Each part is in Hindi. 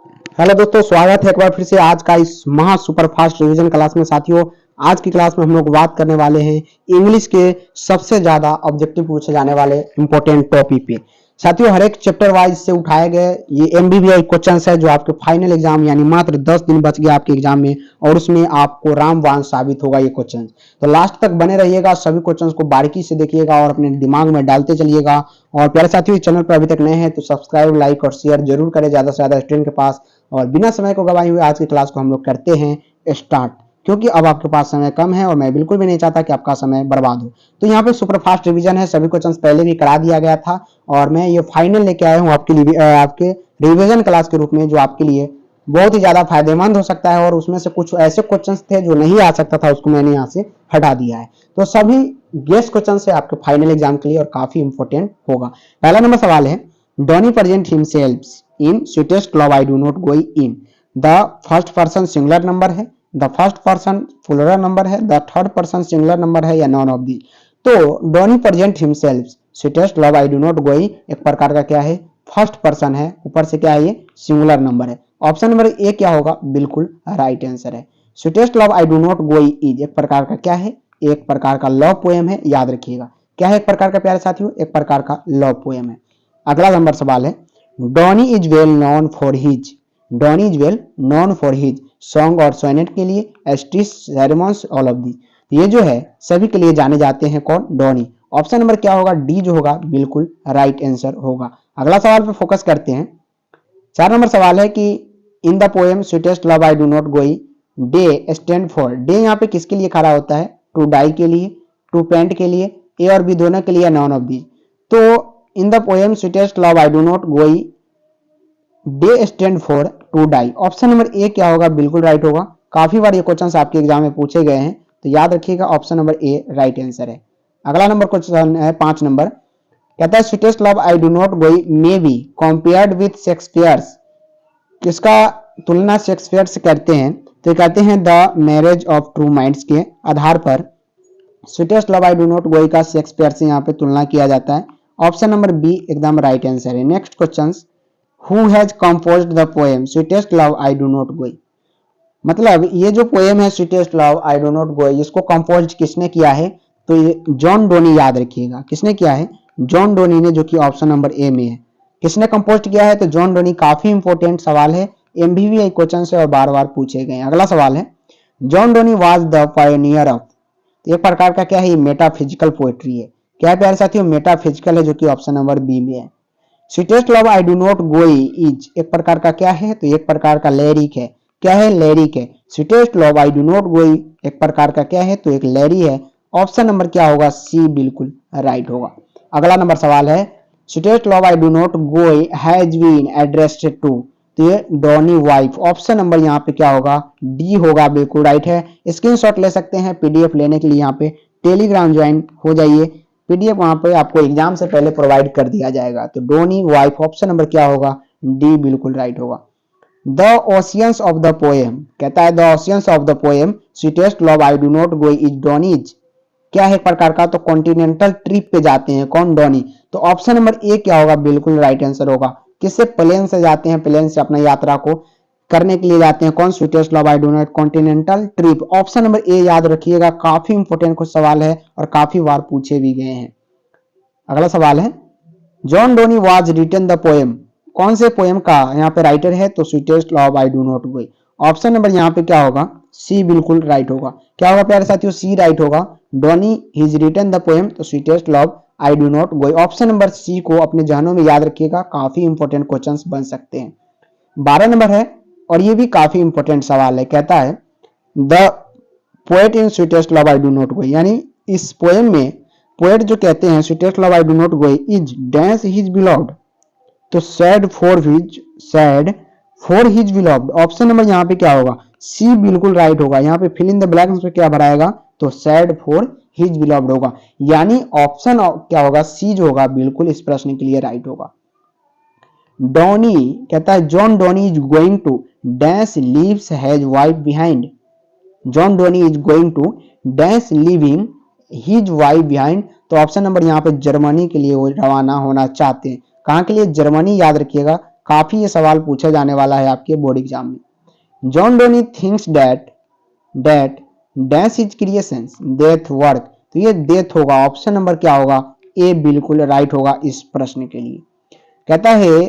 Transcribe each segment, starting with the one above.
हेलो दोस्तों, स्वागत है एक बार फिर से आज का इस महा सुपर फास्ट रिवीजन क्लास में। साथियों, आज की क्लास में हम लोग बात करने वाले हैं इंग्लिश के सबसे ज्यादा ऑब्जेक्टिव पूछे जाने वाले इंपॉर्टेंट टॉपिक पे। साथियों, हर एक चैप्टर वाइज से उठाए गए ये एमबीबीआई क्वेश्चन है जो आपके फाइनल एग्जाम यानी मात्र 10 दिन बच गया आपके एग्जाम में, और उसमें आपको रामबाण साबित होगा ये क्वेश्चन। तो लास्ट तक बने रहिएगा, सभी क्वेश्चंस को बारीकी से देखिएगा और अपने दिमाग में डालते चलिएगा। और प्यारे साथियों, चैनल पर अभी तक नए हैं तो सब्सक्राइब, लाइक और शेयर जरूर करें ज्यादा से ज्यादा स्टूडेंट के पास। और बिना समय को गवाए हुए आज की क्लास को हम लोग करते हैं स्टार्ट, क्योंकि अब आपके पास समय कम है और मैं बिल्कुल भी नहीं चाहता कि आपका समय बर्बाद हो। तो यहाँ पे सुपर फास्ट रिवीजन है, सभी क्वेश्चंस पहले भी करा दिया गया था और मैं ये फाइनल लेके आया हूँ आपके लिए, आपके रिवीजन क्लास के रूप में, जो आपके लिए बहुत ही ज्यादा फायदेमंद हो सकता है। और उसमें से कुछ ऐसे क्वेश्चंस थे जो नहीं आ सकता था, उसको मैंने यहाँ से हटा दिया है। तो सभी गेस्ट क्वेश्चन है आपके फाइनल एग्जाम के लिए और काफी इंपॉर्टेंट होगा। पहला नंबर सवाल है, Donne present himself in sweetest love I do not go इन। The first person singular number है, the first person plural number है, the third person singular number है, या नॉन ऑफ दी। तो Donne present himself sweetest love I do not go एक प्रकार का क्या है, फर्स्ट पर्सन है, ऊपर से क्या है ये सिंगुलर नंबर है। ऑप्शन नंबर ए क्या होगा, बिल्कुल राइट आंसर है। Sweetest love I do not go is एक प्रकार का क्या है, एक प्रकार का लव पोएम है, याद रखिएगा। क्या है एक प्रकार का प्यारे साथियों, एक प्रकार का लव पोएम है। अगला नंबर सवाल है, Donny is well known for his, Donny is well known for his song और सोनेट के लिए, एस्टिस सेरेमोन्स ऑल ऑफ दी। ये जो है सभी के लिए जाने जाते हैं कौन, डॉनी। ऑप्शन नंबर क्या होगा, डी जो होगा बिल्कुल राइट आंसर होगा। अगला सवाल पे फोकस करते हैं। 4 नंबर सवाल है कि in the poem sweetest love I do not go they stand for. Day यहाँ पे किसके लिए खड़ा होता है, टू डाई के लिए, टू पेंट के लिए, ए और बी दोनों के लिए, नॉन ऑफ दी। तो in the poem sweetest love I do not go they stand for to die. Option number A क्या होगा, बिल्कुल राइट होगा। काफी बार ये क्वेश्चन आपके एग्जाम में पूछे गए हैं, तो याद रखिएगा option number A right answer है। अगला नंबर क्वेश्चन है 5 नंबर, कहता है sweetest love I do not go may be compared with Shakespeare's. किसका तुलना शेक्सपियर से करते हैं, तो कहते हैं the marriage of true minds के आधार पर sweetest love I do not go का शेक्सपियर से यहाँ पे तुलना किया जाता है। ऑप्शन नंबर बी एकदम राइट आंसर है। Next question, who has composed the poem sweetest love I do not गोई। मतलब ये जो पोएम है sweetest love I do not गोई, इसको कंपोज किसने किया है, तो ये जॉन डोनी, याद रखिएगा किसने किया है, जॉन डोनी ने, जो कि ऑप्शन नंबर ए में है। किसने कंपोज किया है, तो जॉन डोनी। काफी इंपॉर्टेंट सवाल है, एमबीबीआई क्वेश्चन से और बार बार पूछे गए। अगला सवाल है, John Donne was the pioneer of. एक प्रकार का क्या है, ये मेटाफिजिकल पोएट्री है। क्या है प्यारे साथियों, मेटाफिजिकल है, जो कि ऑप्शन नंबर बी में है। Sweetest love I do not गोई इज एक प्रकार का क्या है, तो एक प्रकार का लैरिक है। क्या है, लैरिक है। Sweetest love I do not गोई एक प्रकार का क्या है, तो एक लैरी है। ऑप्शन नंबर क्या होगा, सी बिल्कुल राइट होगा। अगला नंबर सवाल है, sweetest love I do not गोई हैज बीन एड्रेस्ड टू। तो ये डॉनी वाइफ। ऑप्शन नंबर यहाँ पे क्या होगा, डी होगा, बिल्कुल राइट है। स्क्रीनशॉट ले सकते हैं, पीडीएफ लेने के लिए यहाँ पे टेलीग्राम ज्वाइन हो जाइए। पीडीएफ वहां पे आपको एग्जाम से पहले प्रोवाइड कर दिया जाएगा। तो डोनी वाइफ, ऑप्शन नंबर क्या होगा, डी बिल्कुल राइट होगा। The oceans of the poem, कहता है the oceans of the poem sweetest love I do not go is Donne's. क्या है प्रकार का, तो कॉन्टिनेंटल ट्रिप पे जाते हैं कौन, डॉनी। तो ऑप्शन नंबर ए क्या होगा, बिल्कुल राइट आंसर होगा। किससे, प्लेन से जाते हैं, प्लेन से अपना यात्रा को करने के लिए जाते हैं कौन, sweetest love I do not continental trip. Option number ए याद रखिएगा, काफी इंपोर्टेंट कुछ सवाल है और काफी बार पूछे भी गए हैं। अगला सवाल है, John Donne was written the poem. कौन से पोएम का यहाँ पे राइटर है, तो sweetest love I do not go. Option number यहाँ पे क्या होगा, सी बिल्कुल राइट होगा। क्या होगा प्यारे साथियों, सी राइट होगा। Donne his written the poem तो sweetest love I do not go. Option number C को अपने जहनों में याद रखिएगा, काफी इंपॉर्टेंट क्वेश्चंस बन सकते हैं। 12 नंबर है और ये भी काफी इंपॉर्टेंट सवाल है। कहता है the poet in sweetest love I do not गोई, यानी इस पोएम में पोएट जो कहते हैं sweetest love I do not गोई इज डैंस हिज बिलव्ड। तो sad for his beloved. Option number यहाँ पे क्या होगा, सी बिल्कुल राइट होगा। यहाँ पे फिल इन द ब्लैंक्स पे क्या भराएगा, तो सैड फॉर हिज बिलव्ड होगा। यानी ऑप्शन क्या होगा, सी जो होगा बिल्कुल इस प्रश्न के लिए राइट होगा। डॉनी कहता है John Donne is going to dash leaves has wife behind. John Donne is going to dash living his wife behind. तो ऑप्शन नंबर यहाँ पे जर्मनी के लिए वो रवाना होना चाहते हैं। कहाँ के लिए, जर्मनी, याद रखिएगा। काफी ये सवाल पूछा जाने वाला है आपके बोर्ड एग्जाम में। John Donne thinks that dash is creations death work, तो ये डेथ होगा, ऑप्शन नंबर क्या होगा, ए बिल्कुल राइट होगा इस प्रश्न के लिए। कहता है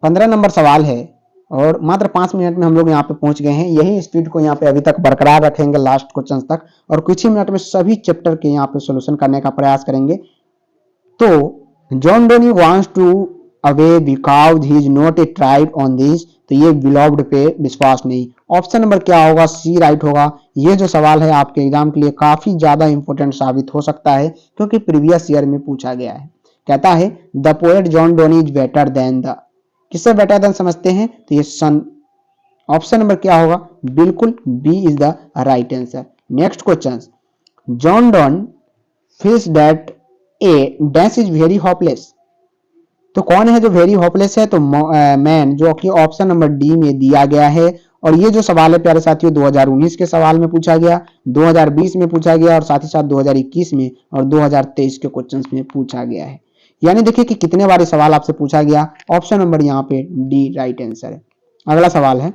15 नंबर सवाल है और मात्र 5 मिनट में हम लोग यहाँ पे पहुंच गए हैं। यही स्पीड को यहाँ पे अभी तक बरकरार रखेंगे लास्ट क्वेश्चन तक, और कुछ ही मिनट में सभी चैप्टर के यहाँ पे सोल्यूशन करने का प्रयास करेंगे। तो John Donne wants to away because he is not a tried on this, तो ये बिलॉव्ड पे विश्वास नहीं, ऑप्शन नंबर क्या होगा, सी राइट होगा। ये जो सवाल है आपके एग्जाम के लिए काफी ज्यादा इंपॉर्टेंट साबित हो सकता है क्योंकि प्रीवियस ईयर में पूछा गया है। कहता है the poet John Donne is better than the, किससे बेटर देन समझते हैं, तो ये सन, ऑप्शन नंबर क्या होगा, बिल्कुल B is the right answer. Next question, John Donne feels that a dash is very hopeless, तो कौन है जो वेरी होपलेस है, तो मैन, जो कि ऑप्शन नंबर डी में दिया गया है। और ये जो सवाल है प्यारे साथियों 2019 के सवाल में पूछा गया, 2020 में पूछा गया और साथ ही साथ 2021 में और 2023 के क्वेश्चंस में पूछा गया है। यानी देखिए कि कितने बार सवाल आपसे पूछा गया, ऑप्शन नंबर यहाँ पे डी राइट आंसर है। अगला सवाल है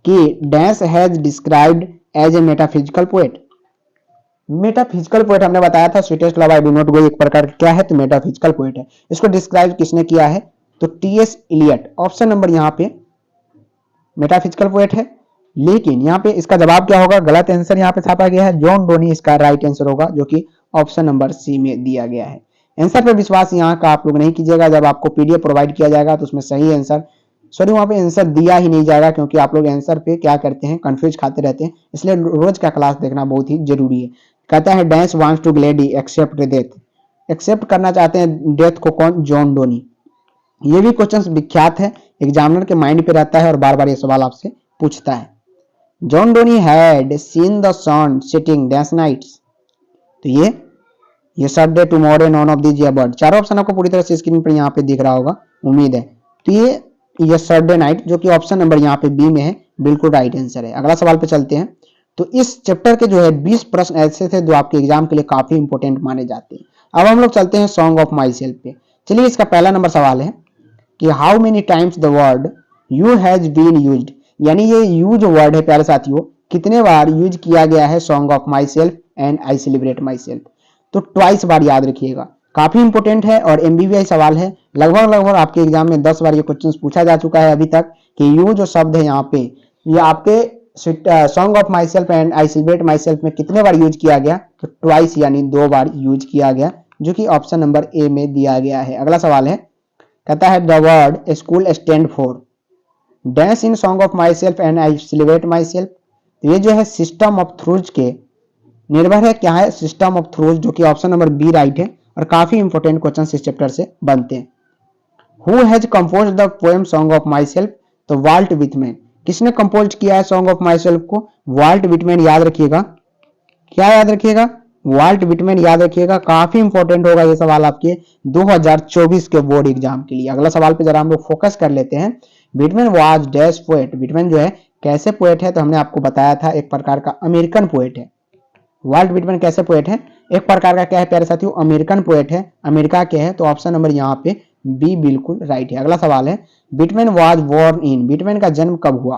कि dash has described as a metaphysical poet, metaphysical poet हमने बताया था sweetest love I do not go एक प्रकार क्या है, तो मेटाफिजिकल पोएट है। इसको डिस्क्राइब किसने किया है, तो टी.एस. इलियट, ऑप्शन नंबर यहाँ पे मेटाफिजिकल पोएट है। लेकिन यहाँ पे इसका जवाब क्या होगा, गलत आंसर यहाँ पे छापा गया है, जॉन डोनी इसका राइट आंसर होगा जो कि ऑप्शन नंबर सी में दिया गया है। आंसर पे विश्वास यहाँ का आप लोग नहीं कीजिएगा, जब आपको पीडीएफ प्रोवाइड किया जाएगा तो उसमें सही आंसर, सॉरी वहां पे आंसर दिया ही नहीं जाएगा क्योंकि आप लोग आंसर पे क्या करते हैं, कंफ्यूज खाते रहते हैं, इसलिए रोज का क्लास देखना बहुत ही जरूरी है। कहता है dash wants to gladly accept death, accept करना चाहते हैं डेथ को कौन, जॉन डोनी। ये भी क्वेश्चन विख्यात है, एग्जामिनर के माइंड पे रहता है और बार बार ये सवाल आपसे पूछता है। John Donne had seen the sun setting dash nights, तो ये Saturday tomorrow none of this bird, चारों ऑप्शन आपको पूरी तरह से स्क्रीन पर यहाँ पे दिख रहा होगा उम्मीद है। तो ये सैटरडे नाइट जो कि ऑप्शन नंबर यहाँ पे बी में है, बिल्कुल राइट आंसर है। अगला सवाल पे चलते हैं। तो इस चैप्टर के जो है 20 प्रश्न ऐसे थे जो आपके एग्जाम के लिए काफी इंपॉर्टेंट माने जाते हैं। अब हम लोग चलते हैं सॉन्ग ऑफ माई सेल्फ पे। चलिए इसका पहला नंबर सवाल है कि how many times the word you has been used, यानी ये यू जो वर्ड है प्यारे साथियों कितने बार यूज किया गया है song of myself and I celebrate my self, तो ट्वाइस बार याद रखिएगा, काफी इंपॉर्टेंट है और एमबीबीआई सवाल है। लगभग आपके एग्जाम में 10 बार ये क्वेश्चन पूछा जा चुका है अभी तक कि यू जो शब्द है यहाँ पे ये आपके song of myself and I celebrate myself में कितने बार यूज किया गया, तो ट्वाइस यानी 2 बार यूज किया गया जो कि ऑप्शन नंबर ए में दिया गया है। अगला सवाल है, कहता है the word school stand for dash in song of myself and I celebrate my self, ये जो है सिस्टम ऑफ थ्रूज के निर्भर है, क्या है, सिस्टम ऑफ थ्रूज, जो कि ऑप्शन नंबर बी राइट है और काफी इंपॉर्टेंट क्वेश्चन इस चैप्टर से बनते हैं। Who has composed the poem song of my self, तो वाल्ट विटमैन, किसने कंपोज किया है सॉन्ग ऑफ माई सेल्फ को, वाल्ट विटमैन, याद रखिएगा, क्या याद रखिएगा, वाल्ट विटमैन याद रखिएगा, काफी इंपॉर्टेंट होगा ये सवाल आपके 2024 के बोर्ड एग्जाम के लिए। अगला सवाल पे जरा हम लोग फोकस कर लेते हैं। Whitman was dash poet, Whitman जो है कैसे पोएट है, तो हमने आपको बताया था एक प्रकार का अमेरिकन पोएट है। वाल्ट विटमैन कैसे पोएट है, एक प्रकार का क्या है प्यारे साथियों, अमेरिकन पोएट है, अमेरिका के है, तो ऑप्शन नंबर यहाँ पे बी बिल्कुल राइट है। अगला सवाल है, Whitman was born in, Whitman का जन्म कब हुआ,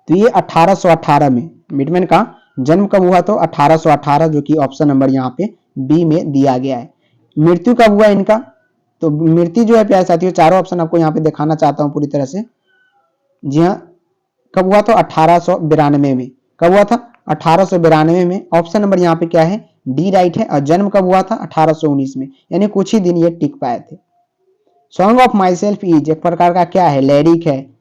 तो ये 1818 में विटमैन का जन्म कब हुआ, तो 1818, जो कि ऑप्शन नंबर यहाँ पे बी में दिया गया है। मृत्यु कब हुआ इनका, तो मृत्यु जो है प्यारे साथियों चारों ऑप्शन आपको यहाँ पे दिखाना चाहता हूँ पूरी तरह से, जी हाँ, कब हुआ, तो 1892 में, कब हुआ था, 1892 में, ऑप्शन नंबर यहाँ पे क्या है, डी राइट है। और जन्म कब हुआ था, 1819 में, यानी कुछ ही दिन ये टिक पाए थे। Song of myself is एक प्रकार का क्या है, लैरिक है,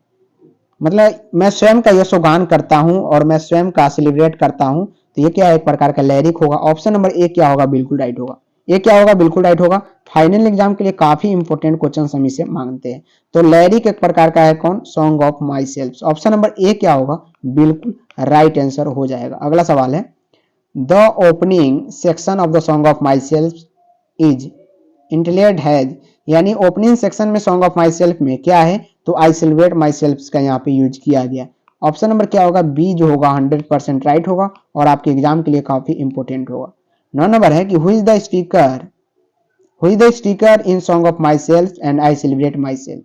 मतलब मैं स्वयं का यशोगान करता हूं और मैं स्वयं का सेलिब्रेट करता हूं, तो ये क्या है, एक प्रकार का लैरिक होगा। ऑप्शन नंबर ए क्या होगा, बिल्कुल राइट होगा, ये क्या होगा, बिल्कुल राइट होगा। फाइनल एग्जाम के लिए काफी इंपॉर्टेंट क्वेश्चन हम इसे मांगते हैं, तो लैरिक एक प्रकार का है कौन, song of myself, option number A क्या होगा, बिल्कुल राइट आंसर हो जाएगा। अगला सवाल है, the opening section of the song of myself is entitled has, यानी ओपनिंग सेक्शन में सॉन्ग ऑफ माई सेल्फ में क्या है, तो आई सेलिब्रेट माई सेल्फ का यहाँ पे यूज किया गया। ऑप्शन नंबर क्या होगा, बी जो होगा 100% राइट होगा और आपके एग्जाम के लिए काफी इंपॉर्टेंट होगा। 9 नंबर है कि who is the speaker in song of myself and I celebrate my self,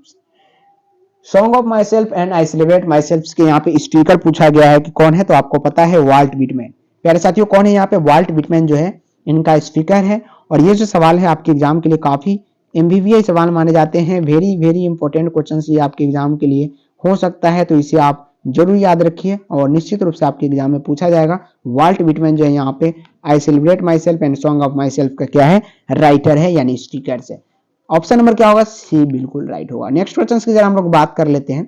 song of myself and I celebrate my self के यहाँ पे स्पीकर पूछा गया है कि कौन है, तो आपको पता है वाल्ट विटमैन। प्यारे साथियों, कौन है यहाँ पे? वाल्ट विटमैन जो है इनका स्पीकर है। और ये जो सवाल है आपके एग्जाम के लिए काफी एमबीबीआई सवाल माने जाते हैं, वेरी वेरी इंपॉर्टेंट क्वेश्चन ये आपके एग्जाम के लिए हो सकता है, तो इसे आप जरूर याद रखिए और निश्चित रूप से आपके एग्जाम में पूछा जाएगा। वाल्ट विटमैन जो है यहाँ पे आई celebrate myself and song of my self का क्या है? राइटर है, यानी स्पीकर है। ऑप्शन नंबर क्या होगा? सी बिल्कुल राइट होगा। नेक्स्ट क्वेश्चन की जरा हम लोग बात कर लेते हैं।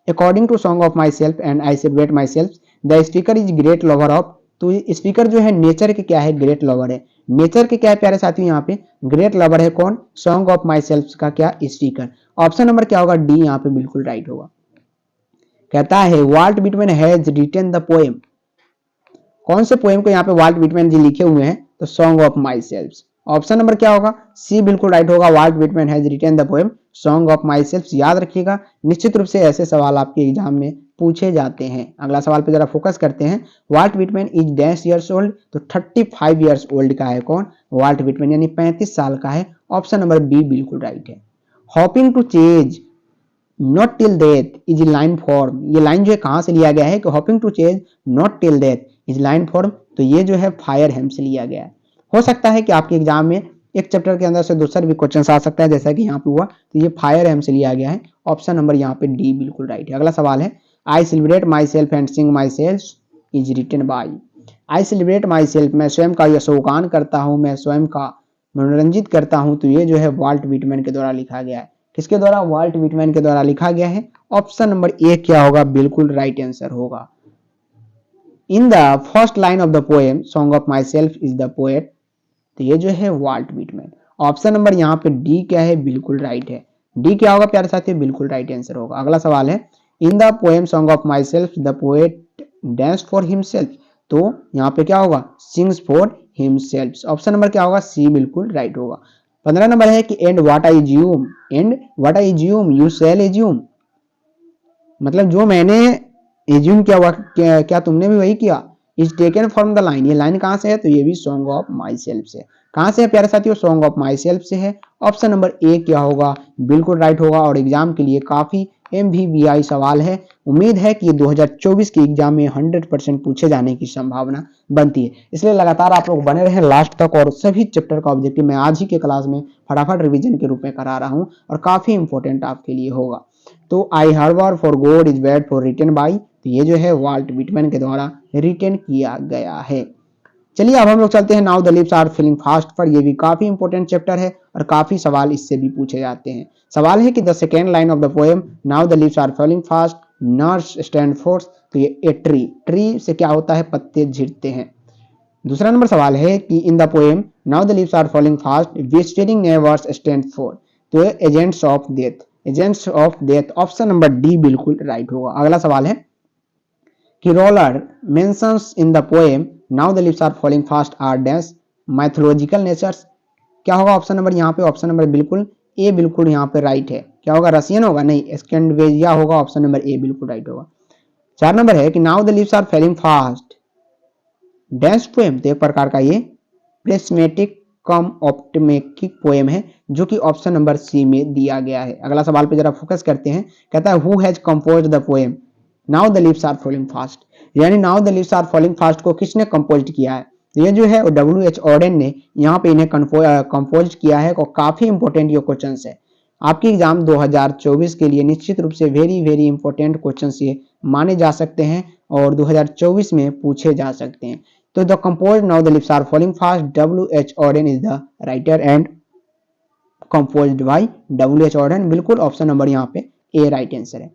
According to song of myself and I celebrate myself the speaker is great lover of, तो स्पीकर जो है नेचर के क्या है? ग्रेट लवर है। नेचर के क्या है प्यारे साथियों? यहाँ पे ग्रेट लवर है कौन? सॉन्ग ऑफ माई सेल्फ का क्या? स्पीकर। ऑप्शन नंबर क्या होगा? डी यहाँ पे बिल्कुल राइट होगा। कहता है Walt Whitman has written the poem, कौन से पोएम को यहाँ पे वाल्ट विटमैन जी लिखे हुए हैं? तो song of myself. Option number क्या होगा? सी बिल्कुल राइट होगा। Walt Whitman has written the poem song of myself. याद रखिएगा, निश्चित रूप से ऐसे सवाल आपके एग्जाम में पूछे जाते हैं। अगला सवाल पे जरा फोकस करते हैं। Walt Whitman is dash years old, तो 35 ईयर्स ओल्ड का है कौन? वाल्ट विटमैन, यानी 35 साल का है। ऑप्शन नंबर बी बिल्कुल राइट है। Hoping to chase not till death is line from, ये लाइन जो है कहां से लिया गया है? कि hoping to chase not till death is line from, तो ये जो है फायर हेम से लिया गया है। हो सकता है कि आपके एग्जाम में एक चैप्टर के अंदर से दूसरा भी क्वेश्चन आ सकता है, जैसा कि यहाँ पे हुआ, तो ये फायर हेम से लिया गया है। ऑप्शन नंबर यहाँ पे डी बिल्कुल राइट है। अगला सवाल है I celebrate myself and sing myself is written by, I celebrate myself, मैं स्वयं का यशोगान करता हूँ, मैं स्वयं का मनोरंजित करता हूँ, तो ये जो है वाल्ट विटमैन के द्वारा लिखा गया है। किसके द्वारा? वाल्ट विटमैन के द्वारा लिखा गया है। ऑप्शन नंबर ए क्या होगा? बिल्कुल राइट आंसर होगा। इन the first line of the poem song of myself is the poet, तो ये जो है वाल्ट विटमैन। ऑप्शन नंबर यहाँ पे डी क्या है? बिल्कुल राइट है। डी क्या होगा प्यारे साथियों? बिल्कुल राइट आंसर होगा। अगला सवाल है in the poem song of myself the poet dance for himself, तो यहाँ पे क्या होगा? Sings for himself. Option number क्या होगा? सी बिल्कुल राइट होगा। 15 नंबर है कि and what I ज्यूम, and what I ज्यूम you shall assume, मतलब जो मैंने एज्यूम किया क्या तुमने भी वही किया। Is taken from the line, ये लाइन कहां से है? तो ये भी सॉन्ग ऑफ माई सेल्फ से। कहां से है प्यारे साथियों? सॉन्ग ऑफ माई सेल्फ से है। ऑप्शन नंबर ए क्या होगा? बिल्कुल राइट होगा। और एग्जाम के लिए काफी एमवीवीआई सवाल है। उम्मीद है कि 2024 के एग्जाम में 100% पूछे जाने की संभावना बनती है, इसलिए लगातार आप लोग बने रहे लास्ट तक। और सभी चैप्टर का ऑब्जेक्टिव मैं आज ही के क्लास में फटाफट रिवीजन के रूप में करा रहा हूँ और काफी इंपॉर्टेंट आपके लिए होगा। तो I harbour for God is bad for written by, तो ये जो है वाल्ट विटमैन के द्वारा रिटन किया गया है। चलिए अब हम लोग चलते हैं now the lips are feeling fast पर। ये भी काफी इंपॉर्टेंट चैप्टर है और काफी सवाल इससे भी पूछे जाते हैं। सवाल है कि the second line of the poem now the lips are feeling fast nurse stand force, तो ये ए ट्री, ट्री से क्या होता है? पत्ते झिरते हैं। दूसरा नंबर सवाल है कि in the poem now the lips are falling fast whispering neighbours stand for, तो agents of death, agents of death. Option number D बिल्कुल राइट होगा। अगला सवाल है कि roller mentions in the poem now the lips are falling fast are dash mythological natures, क्या होगा ऑप्शन नंबर यहाँ पे? ऑप्शन नंबर बिल्कुल ए बिल्कुल यहाँ पे राइट है। क्या होगा? रशियन होगा? नहीं, स्कैंडिनेविया होगा। ऑप्शन नंबर ए बिल्कुल राइट होगा। 4 नंबर है कि now the lips are falling fast dash poem, तो एक प्रकार का ये प्रेस्मेटिक कम ऑप्टिमेटिक पोएम है, जो कि ऑप्शन नंबर सी में दिया गया है। अगला सवाल पे जरा फोकस करते हैं। कहता है who has composed the poem now the lips are falling fast, यानी now the lips are falling fast को किसने कंपोज किया है? तो ये जो है W.H. ऑडेन ने यहाँ पे इन्हें कंपोज किया है। और काफी इंपॉर्टेंट ये क्वेश्चन है आपके एग्जाम 2024 के लिए। निश्चित रूप से वेरी वेरी इंपॉर्टेंट क्वेश्चन ये माने जा सकते हैं और 2024 में पूछे जा सकते हैं। तो the compose now the lips are falling fast W.H. Auden is the writer and composed by W.H. Auden, बिल्कुल ऑप्शन नंबर यहाँ पे ए राइट आंसर है।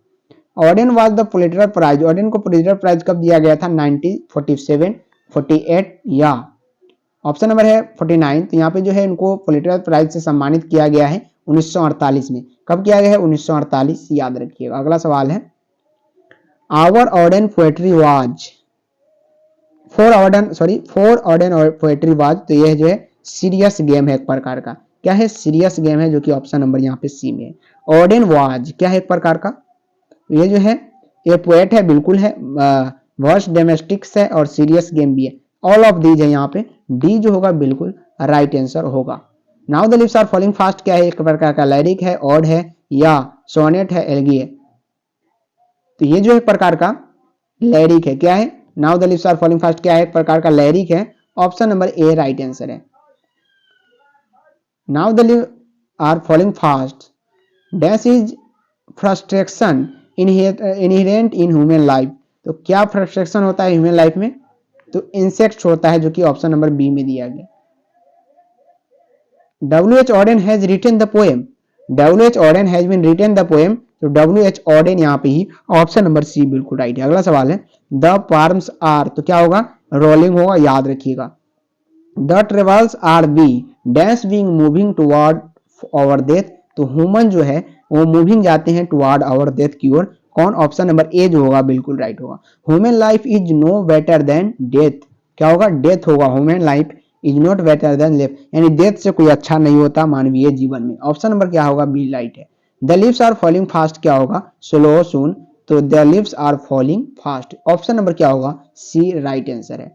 Auden was the Pulitzer prize, Auden को पुलित्जर प्राइज कब दिया गया था? 1947, 48 या ऑप्शन नंबर है 49। तो यहाँ पे जो है इनको पुलित्जर प्राइज से सम्मानित किया गया है 1948 में। कब किया गया है? 1948, याद रखिएगा। अगला सवाल है our Auden poetry was for Auden poetry was, तो यह जो है सीरियस गेम है एक प्रकार का। क्या है? सीरियस गेम है, जो कि ऑप्शन नंबर यहाँ पे सी में है। ऑडेन वाज क्या है? एक प्रकार का, ये जो है ये पोएट है, बिल्कुल है, वर्स डोमेस्टिक्स है और सीरियस गेम भी है। ऑल ऑफ दीज है यहाँ पे। डी जो होगा बिल्कुल राइट आंसर होगा। Now the lips are falling fast क्या है? एक प्रकार का लाइरिक है, ऑड है या सोनेट है, एलगी है। तो ये जो एक प्रकार का लैरिक है, क्या है, now the leaves are falling fast, क्या है, एक प्रकार का लैरिक है। Option number A right answer है। Now the leaves are falling fast dash is frustration inherent in human life. तो क्या फ्रस्ट्रेशन होता है ह्यूमन लाइफ में, तो इंसेक्ट्स होता है, जो कि ऑप्शन नंबर बी में दिया गया। W.H. Auden has written the poem, W.H. Auden has been written the poem, तो W.H. Auden यहाँ पे ही ऑप्शन नंबर सी बिल्कुल राइट है। अगला सवाल है द पार्म्स आर, तो क्या होगा, रोलिंग होगा, याद रखिएगा। The travels are be dash being moving toward our death, तो ह्यूमन जो है वो मूविंग जाते हैं टुवर्ड आवर डेथ की ओर, कौन, ऑप्शन नंबर ए जो होगा बिल्कुल राइट होगा। Human life is no better than death, क्या होगा, डेथ होगा। Human life is not better than life, यानी डेथ से कोई अच्छा नहीं होता मानवीय जीवन में। ऑप्शन नंबर क्या होगा, बी राइट है। The leaves are falling fast, क्या होगा, स्लो सून, तो the leaves are falling fast, option number क्या होगा, सी राइट आंसर है।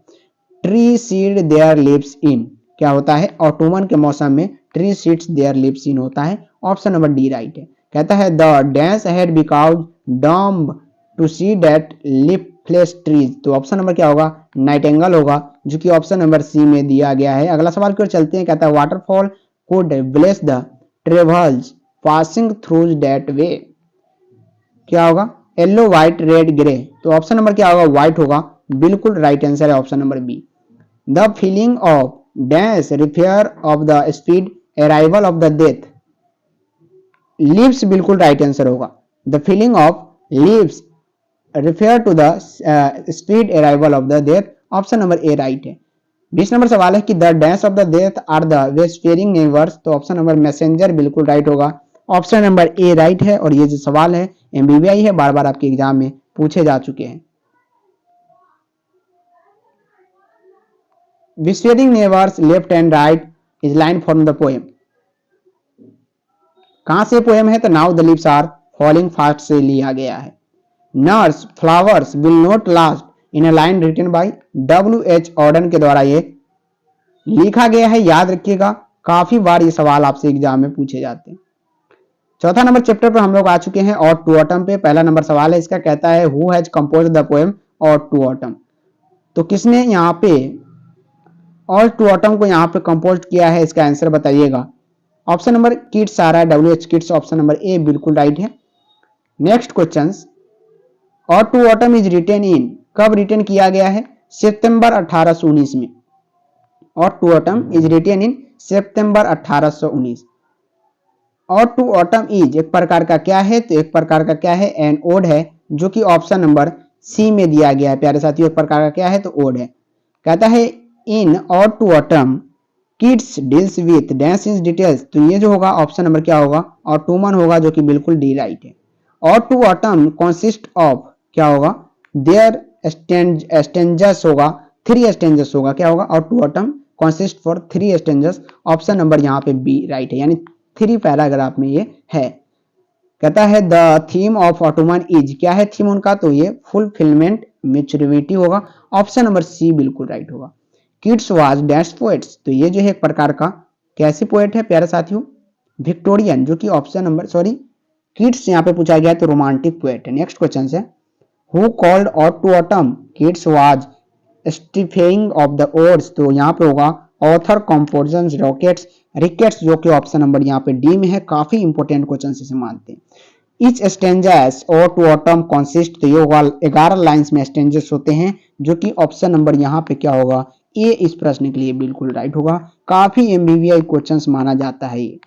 Tree seed there lives in, क्या होता है, ऑटोमन के मौसम में tree seeds there lives in होता है, ऑप्शन नंबर डी राइट है। कहता है the dance had because dumb to see that leafless trees, तो ऑप्शन नंबर क्या होगा, नाइटेंगल होगा, जो कि ऑप्शन नंबर सी में दिया गया है। अगला सवाल की ओर चलते हैं। कहता है waterfall could bless the travels passing through that way, क्या होगा, येलो व्हाइट रेड ग्रे, तो ऑप्शन नंबर क्या होगा, व्हाइट होगा, बिल्कुल राइट आंसर है option number B. The feeling of dash refer of the speed arrival of the death, leaves बिल्कुल राइट आंसर होगा। The feeling of leaves refer to the speed arrival of the death, option number A right है। 20 नंबर सवाल है कि the dash of the death are the whispering neighbours, तो ऑप्शन नंबर मैसेंजर बिल्कुल राइट होगा, ऑप्शन नंबर ए राइट है। और ये जो सवाल है एमबीबीआई है, बार बार आपके एग्जाम में पूछे जा चुके हैं। Whispering neighbours left and right is line from the poem, कहां से पोएम है, तो now the leaves are falling fast से लिया गया है। Nurse flowers will not last in a line written by W.H. Auden के द्वारा ये लिखा गया है, याद रखिएगा, काफी बार ये सवाल आपसे एग्जाम में पूछे जाते हैं। चौथा नंबर चैप्टर पर हम लोग आ चुके हैं और टू ऑटम पे। पहला नंबर सवाल है इसका, कहता है who has composed the poem और टू ऑटम, तो किसने यहाँ पे और टू ऑटम को यहाँ पे कंपोज किया है, इसका आंसर बताइएगा। ऑप्शन नंबर किट्स आ रहा है, W.H. किट्स, ऑप्शन नंबर ए बिल्कुल राइट है। नेक्स्ट क्वेश्चन, और टू ऑटम इज रिटेन इन, कब रिटेन किया गया है, सितंबर 1819 में। और टू ऑटम इज रिटेन इन सितंबर 1819। और टू ऑटम इज एक प्रकार का क्या है, तो एक प्रकार का क्या है, एन ओड है, जो कि ऑप्शन नंबर सी में दिया गया है। प्यारे साथियों, एक प्रकार का क्या है, तो ओड है। कहता है in ode to autumn Keats deals with dash is details, तो ये जो होगा ऑप्शन नंबर क्या होगा, ऑटोमन होगा, जो कि बिल्कुल डी राइट है। और टू ऑटम कंसिस्ट ऑफ, क्या होगा, देयर स्टेंजस होगा, 3 स्टेंजस होगा, क्या होगा, और to autumn consist for 3 stanzas, option number यहाँ पे बी राइट है, यानी 3 पैराग्राफ में ये है। कहता है the theme of Ottoman is, क्या है थीम उनका, तो ये फुलफिलमेंट मैच्योरिटी होगा, ऑप्शन नंबर सी बिल्कुल राइट होगा। किड्स वाज डैश पोएट्स, तो ये जो है एक प्रकार का कैसे पोएट है प्यारे साथियों, विक्टोरियन, जो कि ऑप्शन नंबर किड्स यहाँ पे पूछा गया है, तो रोमांटिक पोएट है। नेक्स्ट क्वेश्चन है हु कॉल्ड और to autumn kids was stiffing of the odes, तो यहाँ पे होगा ऑथर कंपोजर्स रॉकेट्स रिकेट्स, जो कि ऑप्शन नंबर यहाँ पे डी में है। काफी इंपोर्टेंट क्वेश्चन इसे मानते हैं। इच स्टेंजस और टू ऑटम कॉन्सिस्ट, तो ये होगा 11 लाइन्स में स्टेंजस होते हैं, जो कि ऑप्शन नंबर यहाँ पे क्या होगा, ए इस प्रश्न के लिए बिल्कुल राइट होगा। काफी एमबीबीआई क्वेश्चंस माना जाता है ये।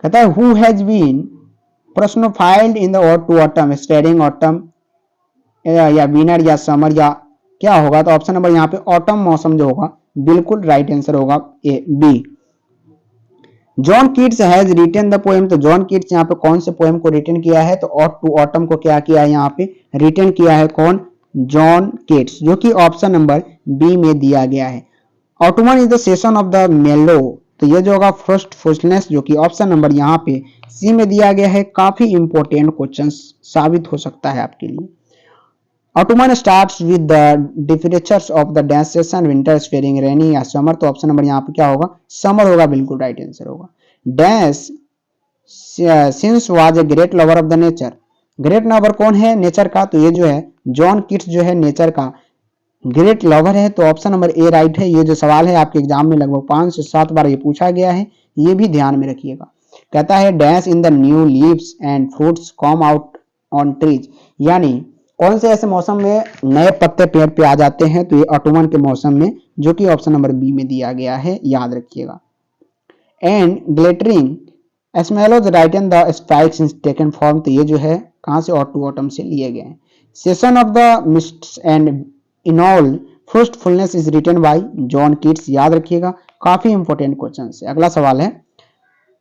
कहता है who has been personified in the ode to autumn staring autumn, या विनर या समर, या क्या होगा, तो ऑप्शन नंबर यहाँ पे ऑटम मौसम जो होगा बिल्कुल राइट आंसर होगा A B. John Keats has written the poem, तो जॉन कीट्स यहाँ पे कौन से पोएम को रिटन किया है, तो और टू ऑटम को क्या किया है, यहाँ पे रिटन किया है कौन, जॉन कीट्स, जो कि ऑप्शन नंबर बी में दिया गया है। Ottoman is the session of the मेलो, तो ये जो होगा फर्स्ट फुलनेस, जो कि ऑप्शन नंबर यहाँ पे सी में दिया गया है। काफी इंपोर्टेंट क्वेश्चन साबित हो सकता है आपके लिए। Autumn starts with the temperatures of the dash season, winter, spring, rainy या समर, तो ऑप्शन नंबर यहाँ पे क्या होगा, समर होगा, बिल्कुल राइट आंसर होगा। Dash since was a great lover of the nature, great lover कौन है नेचर का? तो ये जो है जॉन कीट्स जो है नेचर का ग्रेट लवर है। तो ऑप्शन नंबर ए राइट है। ये जो सवाल है आपके एग्जाम में लगभग 5 से 7 बार ये पूछा गया है, ये भी ध्यान में रखिएगा। कहता है dash in the new leaves and fruits come out on trees, यानी कौन से ऐसे मौसम में नए पत्ते पेड़ पे आ जाते हैं? तो ये ऑटोमन के मौसम में, जो कि ऑप्शन नंबर बी में दिया गया है, याद रखिएगा। And glittering swallows written the spikes in taken form, तो ये जो है कहां से? ऑटू ऑटम से लिए गए हैं। Season of the mists and in all fruitfulness is written by John Keats, याद रखिएगा, काफी इंपॉर्टेंट क्वेश्चन है। अगला सवाल है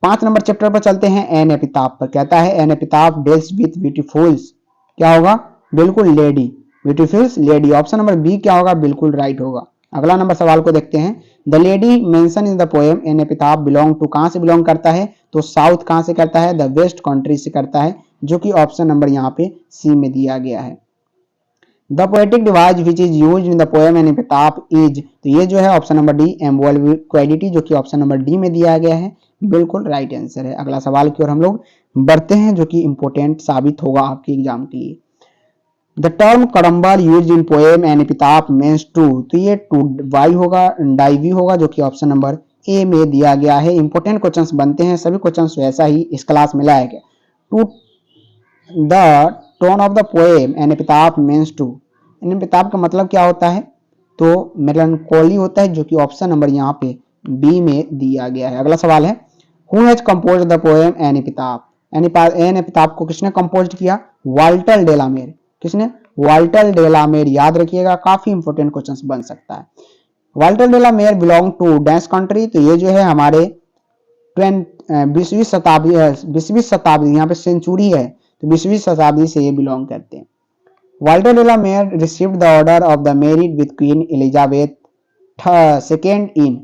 5 नंबर चैप्टर पर चलते हैं, एन एपिताफ पर। कहता है an epitaph deals with beautifuls, क्या होगा? बिल्कुल lady, beautifuls lady, option number B क्या होगा? बिल्कुल राइट होगा। अगला नंबर सवाल को देखते हैं। The lady mention in the poem an epitaph belong to, कहां से बिलोंग करता है? तो साउथ कहां से करता है? द वेस्ट कंट्री से करता है, जो कि ऑप्शन नंबर यहाँ पे सी में दिया गया है। The poetic device which is used in the poem an epitaph is, तो ये जो है ऑप्शन नंबर डी एम्बोलिक्विडिटी, जो कि ऑप्शन नंबर डी में दिया गया है, बिल्कुल राइट आंसर है। अगला सवाल की ओर हम लोग बढ़ते हैं, जो कि इंपॉर्टेंट साबित होगा आपके एग्जाम के लिए। The term cumber use in poem an epitaph means to, तो ये टू वाई होगा, डाइवी होगा, जो कि ऑप्शन नंबर ए में दिया गया है। इंपॉर्टेंट क्वेश्चंस बनते हैं, सभी क्वेश्चंस वैसा ही इस क्लास में लाया गया। To the tone of the poem an epitaph means to, an epitaph का मतलब क्या होता है? तो मेलनकोली होता है, जो कि ऑप्शन नंबर यहाँ पे बी में दिया गया है। अगला सवाल है who has composed the poem an epitaph, an epitaph को किसने कंपोज किया? वाल्टर डेलामेर, किसने? वाल्टर डेलामेर, याद रखिएगा, काफी इंपॉर्टेंट क्वेश्चन बन सकता है। Walter de la Mare belong to dash country, तो ये जो है हमारे 20वीं शताब्दी, यहाँ पे सेंचुरी है, तो 20वीं शताब्दी से ये बिलोंग करते हैं। Walter de la Mare received the order of the merit with Queen Elizabeth second in,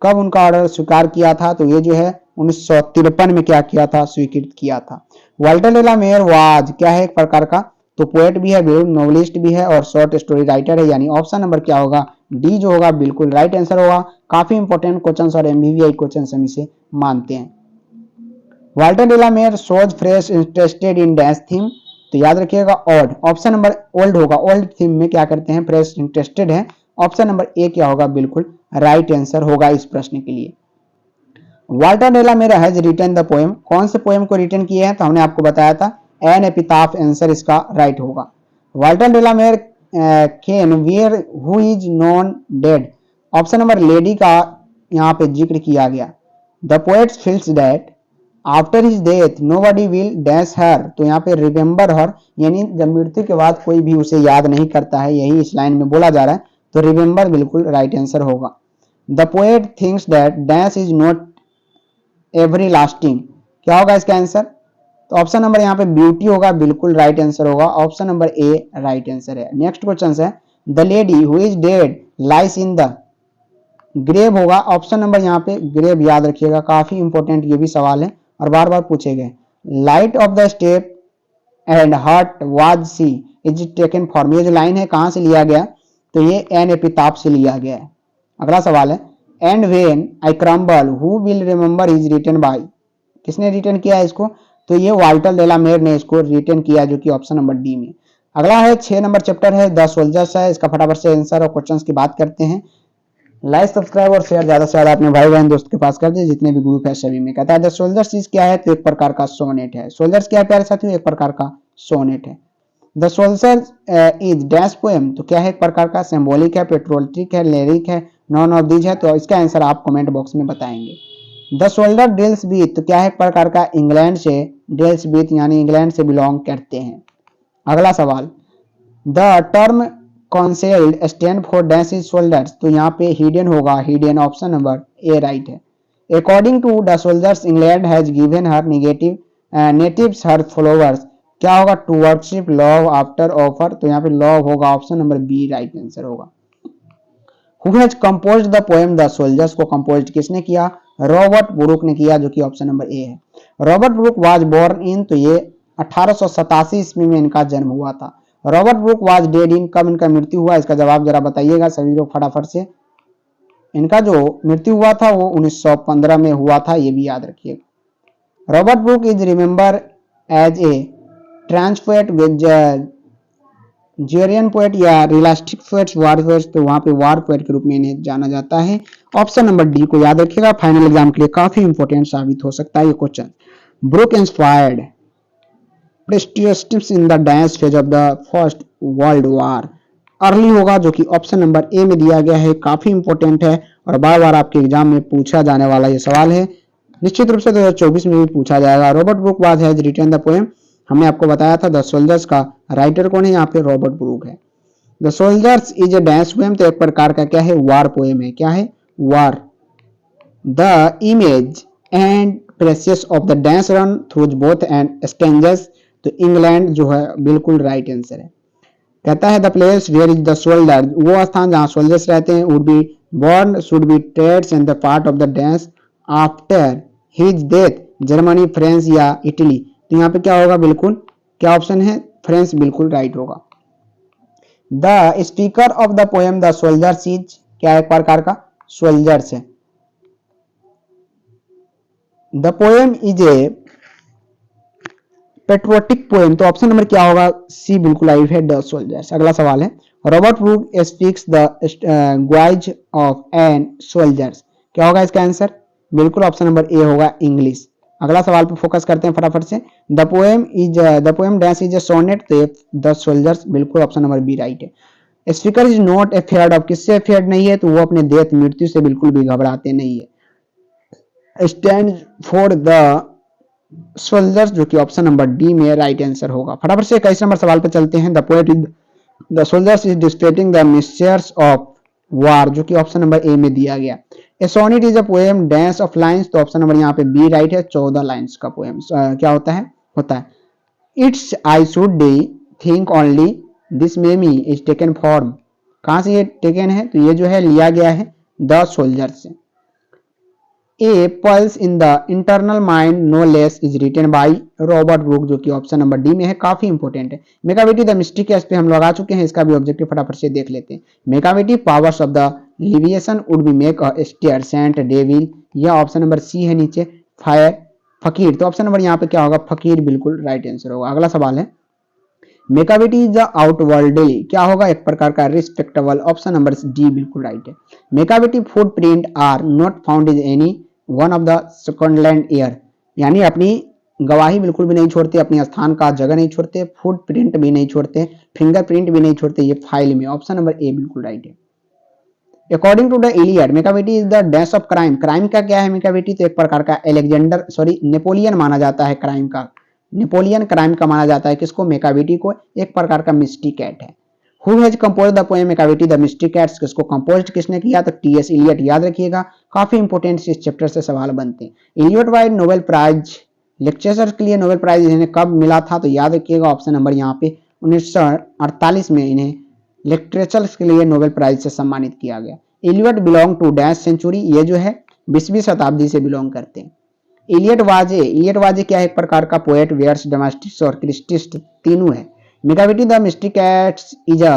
कब उनका ऑर्डर स्वीकार किया था? तो ये जो है 1953 में क्या किया था? स्वीकृत किया था। वाल्टर डेलामेर वाज क्या है? एक प्रकार का तो पोएट भी है, नोवेलिस्ट भी है और शॉर्ट स्टोरी राइटर है, यानी ऑप्शन नंबर क्या होगा? डी जो होगा बिल्कुल राइट आंसर होगा। काफी इंपॉर्टेंट क्वेश्चन और एमबीबीआई क्वेश्चन हम इसे मानते हैं। Walter de la Mare shows fresh interested in dash theme, तो याद रखिएगा ऑल्ड, ऑप्शन नंबर ओल्ड होगा। ओल्ड थीम में क्या करते हैं? फ्रेश इंटरेस्टेड है, ऑप्शन नंबर ए क्या होगा? बिल्कुल राइट आंसर होगा इस प्रश्न के लिए। Walter de la Mare has written the poem, कौन से पोएम को रिटन किए हैं? तो हमने आपको बताया था एन एपिताफ, आंसर इसका राइट होगा। Walter de la Mare can where who is known dead, option number lady का यहाँ पे जिक्र किया गया। The poet feels that after his death nobody will dash her, तो यहाँ पे रिमेंबर हर, यानी जब मृत्यु के बाद कोई भी उसे याद नहीं करता है, यही इस लाइन में बोला जा रहा है, तो रिमेंबर बिल्कुल राइट आंसर होगा। The poet thinks that dash is not every lasting, क्या होगा इसका आंसर? तो ऑप्शन नंबर यहाँ पे ब्यूटी होगा, बिल्कुल राइट आंसर होगा, option number A right answer है। नेक्स्ट क्वेश्चन है the lady who is dead lies in the grave होगा, ऑप्शन नंबर यहाँ पे ग्रेव, याद रखिएगा, काफी इंपॉर्टेंट ये भी सवाल है और बार बार पूछे गए। Light of the step and heart was sea is taken from, ये जो लाइन है कहां से लिया गया? तो ये एन एपिताफ से लिया गया है। अगला सवाल है and when I crumble who will remember is written by, किसने रिटन किया है इसको? तो ये वाल्टर डेलामेर ने इसको रिटन किया, जो कि ऑप्शन नंबर डी में। अगला है 6 नंबर चैप्टर है द सोल्जर्स है, इसका फटाफट से आंसर और क्वेश्चंस की बात करते हैं। लाइक सब्सक्राइब और शेयर ज्यादा से ज्यादा अपने भाई बहन दोस्त के पास कर दे, जितने भी ग्रुप है सभी में। कहता है द सोल्जर्स चीज क्या है? तो एक प्रकार का सोनेट है। सोल्जर्स क्या है प्यारे साथियों? एक प्रकार का सोनेट है। The soldiers is dash poem, तो क्या है? एक प्रकार का सिंबॉलिक है, पेट्रोलिक है, लिरिक है, नॉन ऑफ दीज है, तो इसका आंसर आप कमेंट बॉक्स में बताएंगे। द सोल्जर डील्स विथ, तो क्या है? एक प्रकार का इंग्लैंड से, डील्स विथ यानी इंग्लैंड से बिलोंग करते हैं। अगला सवाल the term concealed stand for dash is soldiers, तो यहाँ पे हिडन होगा, hidden, option number A right है। According to the soldiers England has given her natives her followers, क्या होगा? To worship love after offer, तो यहाँ पे लव होगा, option number B right answer होगा। Who has composed the poem the soldiers, को कंपोज किसने किया? रॉबर्ट ब्रूक ने किया, जो कि ऑप्शन नंबर ए है। Robert Brooke was born in, तो ये 1887 ईस्वी में इनका जन्म हुआ था। Robert Brooke was dead in, कब इनका मृत्यु हुआ? इसका जवाब जरा बताइएगा सभी लोग फटाफट से। इनका जो मृत्यु हुआ था वो 1915 में हुआ था, ये भी याद रखिएगा। Robert Brooke is remember as a trans poet, Georgian poet या रिलास्टिक पोएट्स, वार पोएट्स, तो वहां पे वार पोएट के रूप में इन्हें जाना जाता है। ऑप्शन नंबर डी को याद रखिएगा, फाइनल एग्जाम के लिए काफी इंपॉर्टेंट साबित हो सकता है ये question. Brooke inspired prestigious in the dance phase of the first world war, early होगा, जो कि ऑप्शन नंबर ए में दिया गया है, काफी इंपॉर्टेंट है और बार बार आपके एग्जाम में पूछा जाने वाला ये सवाल है, निश्चित रूप से 2024 में भी पूछा जाएगा। Robert Brooke was has written the poem, हमने आपको बताया था द सोल्जर्स का राइटर कौन है, यहाँ पे रॉबर्ट ब्रूक है। The soldiers is a dance poem, तो एक प्रकार का क्या है, वार पोएम है। क्या है, war. The image and precious of the dance run through both and strangers, तो इंग्लैंड जो है बिल्कुल राइट आंसर है। कहता है the place where is the soldier, वो स्थान जहां सोल्जर्स रहते हैं, would be born should be trades in the part of the dance after his death, Germany, France या इटली, तो यहाँ पे क्या होगा, बिल्कुल क्या ऑप्शन है, फ्रांस बिल्कुल राइट होगा। The speaker of the poem the soldiers is, क्या एक प्रकार का सोल्जर्स है। The poem is a patriotic poem, तो ऑप्शन नंबर क्या होगा, सी बिल्कुल राइट है, द सोल्जर्स। अगला सवाल है, Robert Brooke speaks the guise of an soldiers, क्या होगा इसका आंसर, बिल्कुल ऑप्शन नंबर ए होगा, इंग्लिश। अगला सवाल पे फोकस करते हैं फटाफट से। The poem dash is a sonnet, तो द सोल्जर्स बिल्कुल ऑप्शन नंबर बी राइट है। Speaker is not afraid of, किससे अफेयर्ड नहीं है, तो वो अपने डेथ, मृत्यु से बिल्कुल भी घबराते नहीं है। स्टैंड फॉर द सोल्जर्स, जो कि ऑप्शन नंबर डी में राइट आंसर होगा। फटाफट से 21 नंबर सवाल पे चलते हैं। The poet is the soldiers is depleting the mixtures of war, जो कि ऑप्शन नंबर ए में दिया गया। A sonnet is a poem dance of lines, तो ऑप्शन नंबर यहाँ पे बी राइट है, 14 लाइन्स का पोएम क्या होता है। It's I should day think only this meme is taken form, कहां से ये टेकन है, तो ये जो है लिया गया है द सोल्जर से। A pulse in the internal mind no less is written by Robert Brooke, जो कि ऑप्शन नंबर डी में है, काफी इंपॉर्टेंट है। मेकाविटी द मिस्टिक पे हम लोग आ चुके हैं, इसका भी ऑब्जेक्टिव फटाफट से देख लेते हैं। Macavity powers of the levitation would be make a stare saint devil, यह ऑप्शन नंबर सी है नीचे। फायर फकीर, तो ऑप्शन नंबर यहाँ पे क्या होगा, फकीर बिल्कुल राइट आंसर होगा। अगला सवाल है, मेकाविटी इज द आउटवर्ल्डली, क्या होगा, एक प्रकार का रिस्पेक्टेबल, ऑप्शन नंबर डी बिल्कुल राइट है। Macavity footprint are not found in any one of the Scotland air, यानी अपनी गवाही बिल्कुल भी नहीं छोड़ते, अपने स्थान का जगह नहीं छोड़ते, फुट प्रिंट भी नहीं छोड़ते, फिंगरप्रिंट भी नहीं छोड़ते, ये फाइल में, ऑप्शन नंबर ए बिल्कुल राइट है। According to the Iliad, Macavity is the dash of crime, crime का क्या है मेकाविटी, तो एक प्रकार का नेपोलियन माना जाता है, क्राइम का नेपोलियन क्राइम का माना जाता है किसको, मेकाविटी को, एक प्रकार का मिस्टी कैट है। Who has compose the poem Macavity the misty cats, किसको कंपोज किसने किया, तो टी.एस. इलियट, याद रखिएगा, काफी इंपॉर्टेंट इस चैप्टर से सवाल बनते हैं। Eliot wide Nobel prize lecturer के लिए नोबेल प्राइज इन्हें कब मिला था, तो याद रखिएगा ऑप्शन नंबर यहाँ पे 1948 में इन्हें लिटरेचर के लिए नोबेल प्राइज से सम्मानित किया गया। Eliot belong to dash century, ये जो है 20वीं शताब्दी से बिलोंग करते हैं। इलियट वाजे क्या है, एक प्रकार का पोएट, वेयर्स, डोमेस्टिक्स और क्रिस्टिस्ट तीनों है। Macavity the mystic cats is a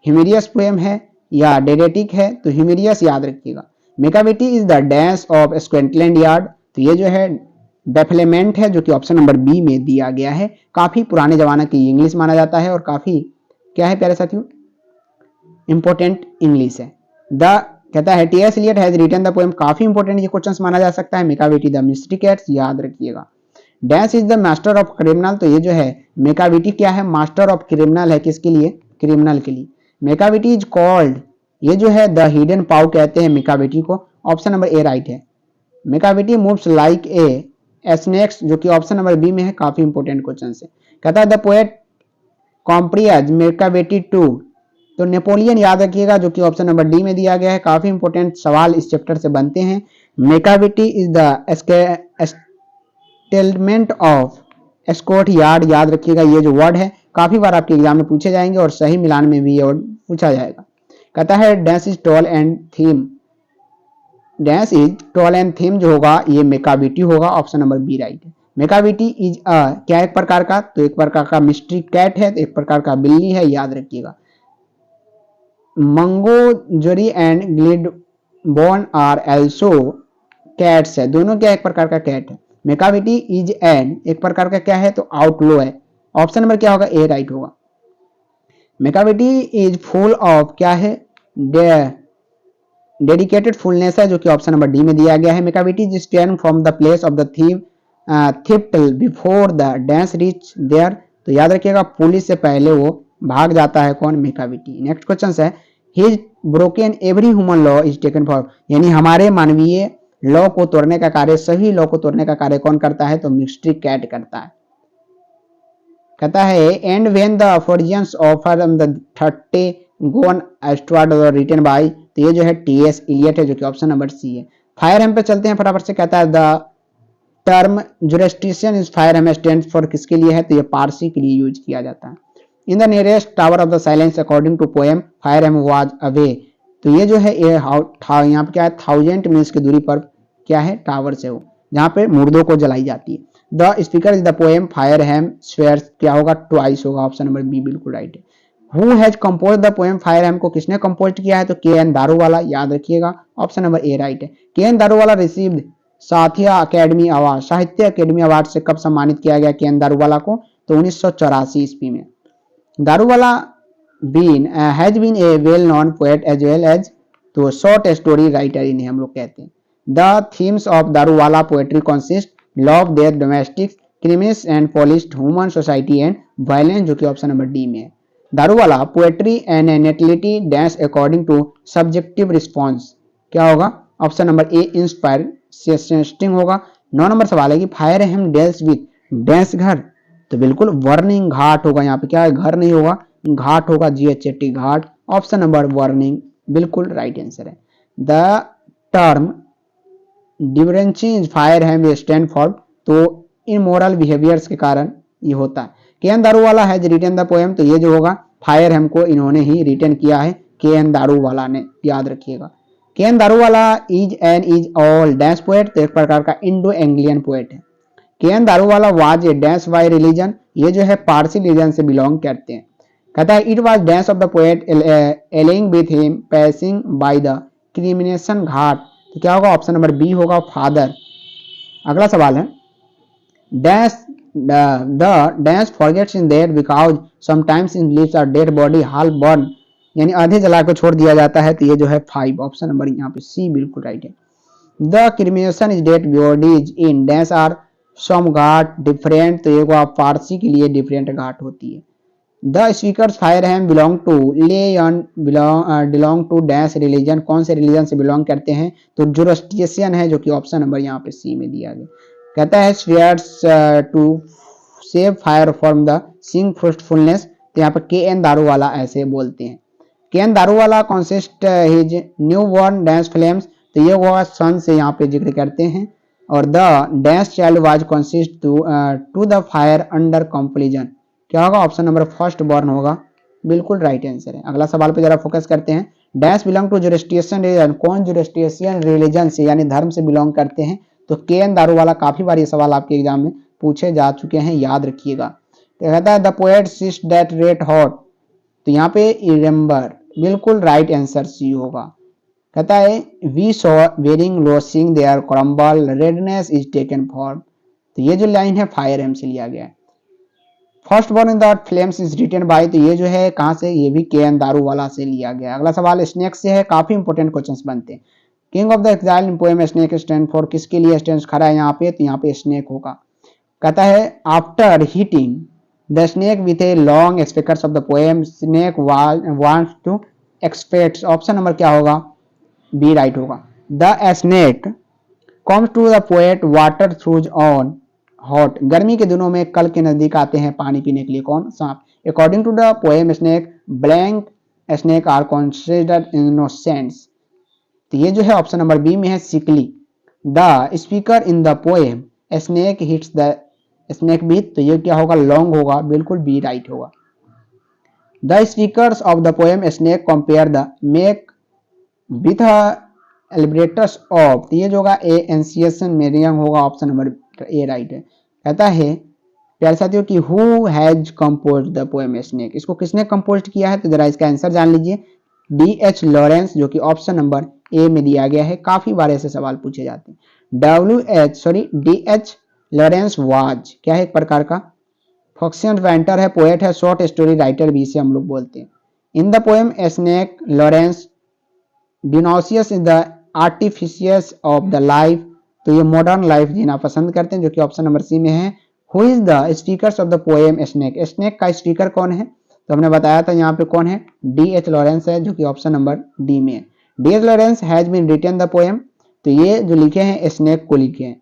humorous poem है या डेडेटिक है, तो ह्यूमेरियस याद रखिएगा। Macavity is the dance of Scotland Yard, तो ये जो है डेफलेमेंट है, जो कि ऑप्शन नंबर बी में दिया गया है। काफी पुराने जमाने की इंग्लिश माना जाता है और काफी क्या है प्यारे साथियों, इंपॉर्टेंट इंग्लिश है। द कहता है T S. Eliot has written the poem, काफी इंपॉर्टेंट ये क्वेश्चन माना जा सकता है। मेकाविटी द मिस्टिक कैट्स, याद रखिएगा। Dash is the master of criminal, तो ये जो है मेकाविटी क्या है, मास्टर ऑफ क्रिमिनल है, किसके लिए, क्रिमिनल के लिए। मेकाविटी इज कॉल्ड, ये जो है द हिडन पाव कहते हैं मेकाविटी को, ऑप्शन नंबर ए राइट है। मेकाविटी मूव्स लाइक ए स्नेक्स, जो कि ऑप्शन नंबर बी में है, काफी इंपॉर्टेंट क्वेश्चन है। कहता है द पोएट कॉम्प्रियज मेकाविटी टू, तो नेपोलियन याद रखिएगा, जो कि ऑप्शन नंबर डी में दिया गया है। काफी इंपॉर्टेंट सवाल इस चैप्टर से बनते हैं। Macavity is the statement of Scot Yard, याद रखिएगा, ये जो वर्ड है काफी बार आपके एग्जाम में पूछे जाएंगे और सही मिलान में भी ये वर्ड पूछा जाएगा। कहता है dash is tall and theme, dash is tall and theme जो होगा ये मेकाविटी होगा, ऑप्शन नंबर बी राइट है। मेकाविटी इज क्या एक प्रकार का, तो एक प्रकार का मिस्ट्री कैट है, तो एक प्रकार का बिल्ली है, याद रखिएगा। मंगोजरी एंड ग्लिडबोन आर एल्सो कैट्स है, दोनों क्या एक प्रकार का कैट है। मेकाविटी इज एन एक प्रकार का क्या है, तो आउटलो है, ऑप्शन नंबर क्या होगा, ए राइट होगा। मेकाविटी इज फुल ऑफ क्या है, डेडिकेटेड फुलनेस है, जो कि ऑप्शन नंबर डी में दिया गया है। Macavity is stand from the place of the theft before the dance reach there. तो याद रखिएगा पुलिस से पहले वो भाग जाता है, कौन, मेकाविटी। नेक्स्ट क्वेश्चन है, his broken every human law is taken for, यानी हमारे मानवीय लॉ को तोड़ने का कार्य, सभी लॉ को तोड़ने का कार्य कौन करता है, तो मिस्ट्री कैट करता है। कहता है and when the foreigners offer the 30 gone astray written by, तो ये जो है टीएस इलियट है, जो कि ऑप्शन नंबर सी है। फायर हेम पे चलते हैं फटाफट से। कहता है the term jurisdiction is fire hymn stand for किसके लिए है, तो ये पारसी के लिए यूज किया जाता है। In the nearest tower of the silence according to poem fire hymn was away, तो ये जो है यहाँ पे क्या है, 1000 मील्स की दूरी पर क्या है, टावर से हो, जहाँ पे मुर्दों को जलाई जाती है। The speaker is the poem fire hymn swears, क्या होगा, ट्वाइस होगा, ऑप्शन नंबर बी बिल्कुल राइट है। Who has compose the poem fire hymn को किसने कंपोज किया है, तो के एन दारूवाला, याद रखिएगा, ऑप्शन नंबर ए राइट है। के एन दारूवाला रिसीव्ड साथिया अकेडमी अवार्ड, साहित्य अकेडमी अवार्ड से कब सम्मानित किया गया के एन दारूवाला को, तो 1984 ईस्वी में। Daruwalla has been a well known poet as well as, तो शॉर्ट स्टोरी राइटर इन्हें हम लोग कहते हैं। The themes of Daruwalla poetry consist love, death, domestic criminals and polished human society and violence, जो कि ऑप्शन नंबर डी में है। Daruwalla poetry and natality dance according to subjective response, क्या होगा, ऑप्शन नंबर ए इंस्पायरिंग होगा। 9 नंबर सवाल है कि fire hymn deals with dance घर, तो बिल्कुल वर्निंग घाट होगा, यहाँ पे क्या है, घर नहीं होगा, घाट होगा, GHAT ghat, option number burning बिल्कुल राइट आंसर है। The term deviancy fire hymn stand for, तो इमोरल बिहेवियर्स के कारण ये होता है। K N Daruwalla has written the poem, तो ये जो होगा फायर हेम को इन्होंने ही रिटन किया है, के एन दारूवाला ने, याद रखिएगा। K N Daruwala is all dance poet, तो एक प्रकार का इंडो एंग्लियन पोएट है। K N Daruwala was a dance by religion, ये जो है पारसी रिलीजन से बिलोंग करते हैं। कहता है it was dance of the poet ailing with him passing by the cremation ghat, तो क्या होगा, ऑप्शन नंबर बी होगा, फादर। अगला सवाल है dash the dash forgets in dead because sometimes in leaves are dead body half burn, यानी आधे जला कर छोड़ दिया जाता है, तो ये जो है 5, ऑप्शन नंबर यहाँ पे सी बिल्कुल राइट है। The cremation is dead bodies in dash are some ghat different, तो ये पारसी के लिए डिफरेंट घाट होती है। The speakers fire hymn belong to लेयन बिलोंग टू डैश रिलीजन, कौन से रिलीजन से बिलोंग करते हैं, तो जुरोस्ट्रियन है, जो कि ऑप्शन नंबर यहाँ पे सी में दिया गया। कहता है swears to save fire from the sing fruitfulness, तो यहाँ पे के एन दारूवाला ऐसे बोलते हैं। K N Daruwala consist his new born dash flames, तो ये वो सन से यहाँ पे जिक्र करते हैं। और the dash child was consist to the fire under compulsion, क्या होगा, ऑप्शन नंबर फर्स्ट बॉर्न होगा, बिल्कुल राइट आंसर है। अगला सवाल पे जरा फोकस करते हैं। Dash belong to jurisdiction religion, कौन जुरिस्डिक्शन रिलीजन से यानी धर्म से बिलोंग करते हैं, तो के एन दारूवाला, काफी बार ये सवाल आपके एग्जाम में पूछे जा चुके हैं, याद रखिएगा। तो कहता है the poet cyst that red hot, तो यहाँ पे रिमेंबर बिल्कुल राइट आंसर सी होगा। कहता है we saw wearing losing their crumble redness is taken for, तो ये जो लाइन है फायर हेम से लिया गया है। First born in the flames is written by, तो ये जो है कहां से, ये भी के एन दारूवाला से लिया गया। अगला सवाल स्नेक से है, काफी इंपोर्टेंट क्वेश्चंस बनते हैं। King of the exile in poem snake stand for, किसके लिए स्टैंड खड़ा है यहाँ पे, तो यहाँ पे स्नेक होगा। कहता है after hitting the snake with a long speakers of the poem snake wants to expect, option number क्या होगा, बी राइट होगा। The snake comes to the poet water troughs on hot, गर्मी के दिनों में कल के नजदीक आते हैं पानी पीने के लिए, कौन, सांप। According to the poem snake blank snake are considered innocents, तो ये जो है ऑप्शन नंबर बी में है, sickly. The speaker in the poem snake hits the snake with, तो ये क्या होगा, लॉन्ग होगा, बिल्कुल बी राइट होगा। The speakers of the poem snake compare the make with एलिब्रेटस ऑफ, तो ये जो होगा ए एंसियसन मेरियम होगा, ऑप्शन नंबर ए राइट है। कहता है प्यारे साथियों कि who has compose the poem snake, इसको किसने कंपोज किया है, तो जरा इसका आंसर जान लीजिए, DH लॉरेंस, जो कि ऑप्शन नंबर ए में दिया गया है। काफी बार ऐसे सवाल पूछे जाते हैं। DH लॉरेंस वाज क्या है, एक प्रकार का फॉक्सियन पेंटर है, पोएट है, शॉर्ट स्टोरी राइटर भी इसे हम लोग बोलते हैं। In the poem snake Lawrence डिनोसियस इज द आर्टिफिशियस ऑफ द लाइफ, तो ये मॉडर्न लाइफ जीना पसंद करते हैं, जो कि ऑप्शन नंबर सी में है। Who is the speakers of the poem snake, snake का स्पीकर कौन है, तो हमने बताया था यहाँ पे कौन है, D.H. लॉरेंस है, जो कि ऑप्शन नंबर डी में है। D.H. Lawrence has been written the poem, तो ये जो लिखे हैं स्नेक को लिखे हैं।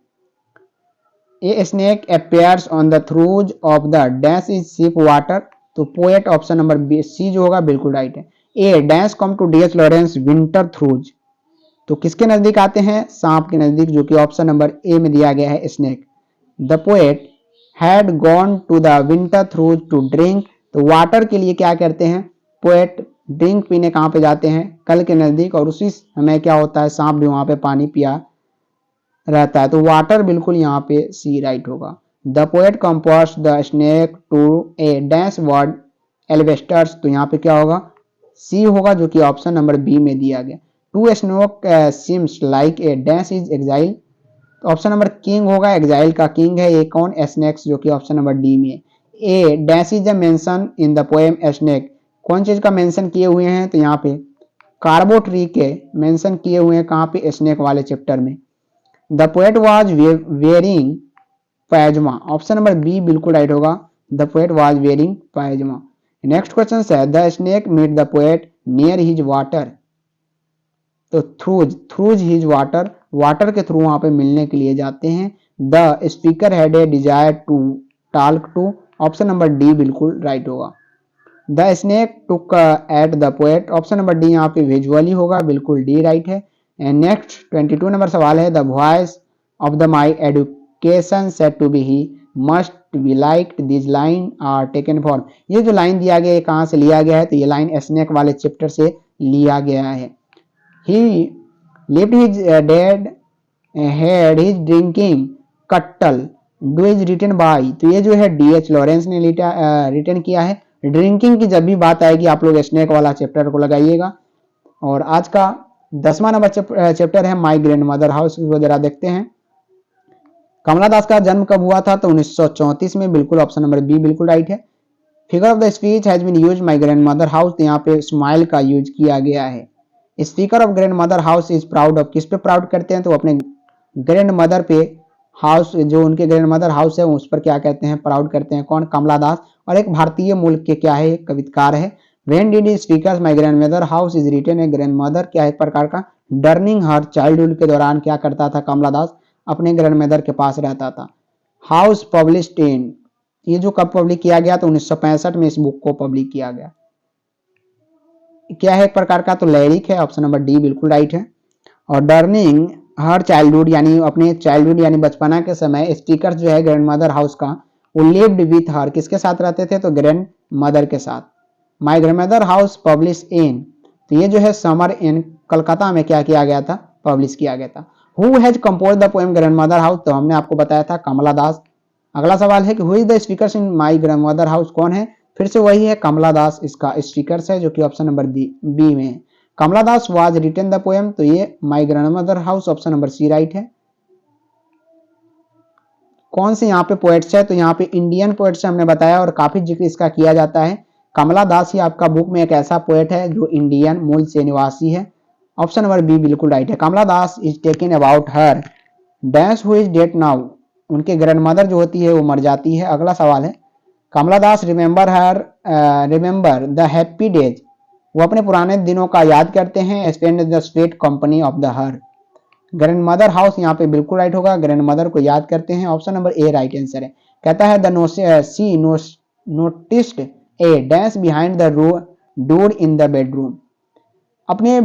A snake appears on the troughs of the dash is ship water, तो पोएट ऑप्शन नंबर सी जो होगा बिल्कुल राइट है। A dash come to D.H. Lawrence winter troughs, तो किसके नजदीक आते हैं, सांप के नजदीक, जो कि ऑप्शन नंबर ए में दिया गया है snake. The poet had gone to the winter troughs to drink, तो वाटर के लिए क्या करते हैं पोएट, ड्रिंक पीने कहाँ पे जाते हैं, कल के नजदीक, और उसी समय क्या होता है सांप भी वहां पे पानी पिया रहता है, तो वाटर बिल्कुल यहाँ पे सी राइट होगा। The poet compose the snake to a dash word एल्वेस्टर्स, तो यहाँ पे क्या होगा, सी होगा, जो कि ऑप्शन नंबर बी में दिया गया। To snake seems like a dash is exile, तो ऑप्शन नंबर किंग होगा, एग्जाइल का किंग है ये कौन, स्नेक्स, जो कि ऑप्शन नंबर डी में है। A dash is the mention in the poem snake, कौन चीज का मेंशन किए हुए हैं, तो यहाँ पे कार्बो ट्री के मेंशन किए हुए हैं, कहाँ पे, स्नेक वाले चैप्टर में। The poet was wearing pyjama, option number B बिल्कुल राइट होगा, the poet was wearing pyjama. Next question है the snake meet the poet near his water, तो थ्रूज हिज वाटर, वाटर के थ्रू वहां पे मिलने के लिए जाते हैं। The speaker had a desire to talk to, option number D बिल्कुल राइट होगा। The snake took at the poet, option number D यहाँ पे विजुअली होगा, बिल्कुल डी राइट है। एंड नेक्स्ट 22 नंबर सवाल है the voice of the my education set to be he must be liked this line are taken for, ये जो लाइन दिया गया है कहाँ से लिया गया है, तो ये लाइन स्नेक वाले चैप्टर से लिया गया है। He left his dead had his drinking cuttle do is written by, तो ये जो है D.H. लॉरेंस ने रिटर्न किया है। ड्रिंकिंग की जब भी बात आएगी आप लोग स्नेक वाला चैप्टर को लगाइएगा। और आज का 10वां नंबर चैप्टर है माई ग्रैंड मदर हाउस, जरा देखते हैं। कमला दास का जन्म कब हुआ था, तो 1934 में, बिल्कुल ऑप्शन नंबर बी बिल्कुल राइट है। Figure of the speech has been used my grandmother house, तो यहाँ पे स्माइल का यूज किया गया है। Speaker of grandmother house is proud of, किस पे प्राउड करते हैं, तो अपने ग्रैंड मदर पे, हाउस जो उनके ग्रैंड मदर हाउस है उस पर क्या कहते हैं, प्राउड करते हैं, कौन, कमला दास, और एक भारतीय मूल के क्या है, कवितकार है। When did speaker my grandmother house is written, a grandmother क्या है, एक प्रकार का डर्निंग हर चाइल्डहुड के दौरान क्या करता था कमला दास, अपने ग्रैंड मदर के पास रहता था। हाउस पब्लिश्ड इन, ये जो कब पब्लिक किया गया, तो 1965 में इस बुक को पब्लिक किया गया। क्या है एक प्रकार का, तो लैरिक है, ऑप्शन नंबर डी बिल्कुल राइट है। और डर्निंग हर चाइल्डहुड यानी अपने चाइल्डहुड यानी बचपना के समय स्पीकर जो है ग्रैंड मदर हाउस का, वो लिव्ड विथ हर, किसके साथ रहते थे, तो ग्रैंड मदर के साथ। माई grandmother house publish in, तो ये जो है समर इन कलकत्ता में क्या किया गया था, पब्लिश किया गया था। Who has compose the poem grand mother house, तो हमने आपको बताया था कमला दास। अगला सवाल है कि who is the speaker in my grandmother house, कौन है, फिर से वही है कमला दास इसका स्पीकर है, जो कि ऑप्शन नंबर बी में है। Kamala Das was written the poem, तो ये my grandmother house, option number C right है। कौन से यहाँ पे पोएट्स है, तो यहाँ पे इंडियन पोएट्स हमने बताया और काफी जिक्र इसका किया जाता है। कमला दास ही आपका बुक में एक ऐसा पोएट है जो इंडियन मूल से निवासी है, ऑप्शन नंबर बी बिल्कुल राइट है। Kamala Das is taken about her dash who is dead now, उनके ग्रैंड मदर जो होती है वो मर जाती है। अगला सवाल है कमला दास रिमेंबर द हैप्पी डेज, वो अपने पुराने दिनों का याद करते हैं। Spend the sweet company of the her, grand mother house यहाँ पे बिल्कुल राइट होगा, ग्रैंड मदर को याद करते हैं, option number A right answer है। कहता है the noticed A dash behind the door in the bedroom, अपने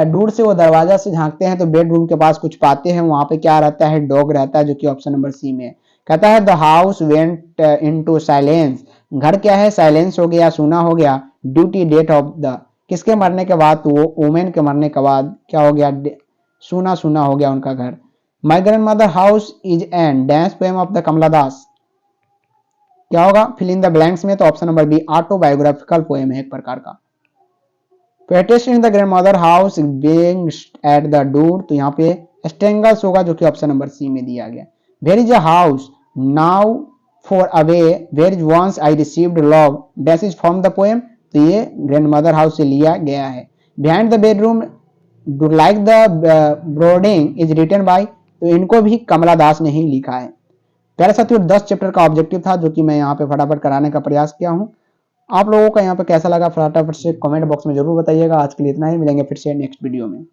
डोर से वो दरवाजा से झांकते हैं तो बेडरूम के पास कुछ पाते हैं, वहां पे क्या रहता है, डॉग रहता है, जो कि ऑप्शन नंबर सी में है। कहता है the house went into silence, घर क्या है, साइलेंस हो गया, सुना हो गया। ड्यूटी डेट ऑफ द, किसके मरने के बाद, तो वो वुमेन के मरने के बाद क्या हो गया, सुना सुना हो गया उनका घर। My grandmother house is an dash poem of the Kamala Das, क्या होगा, फिल इन द ब्लैंक्स में, तो option number B autobiographical poem है एक प्रकार का। पेटेशन in the grandmother house being at the door, तो यहाँ पे स्ट्रेंगल्स होगा, जो कि ऑप्शन नंबर सी में दिया गया। Where is a house now far away where once I received love dash is from the poem, तो ये ग्रैंड मदर हाउस से लिया गया है। Behind the bedroom do like the brooding is written by, तो इनको भी कमला दास ने ही लिखा है। प्यारे साथियों 10 चैप्टर का ऑब्जेक्टिव था जो कि मैं यहाँ पे फटाफट कराने का प्रयास किया हूँ। आप लोगों का यहाँ पे कैसा लगा फटाफट से कमेंट बॉक्स में जरूर बताइएगा। आज के लिए इतना ही, मिलेंगे फिर से नेक्स्ट वीडियो में।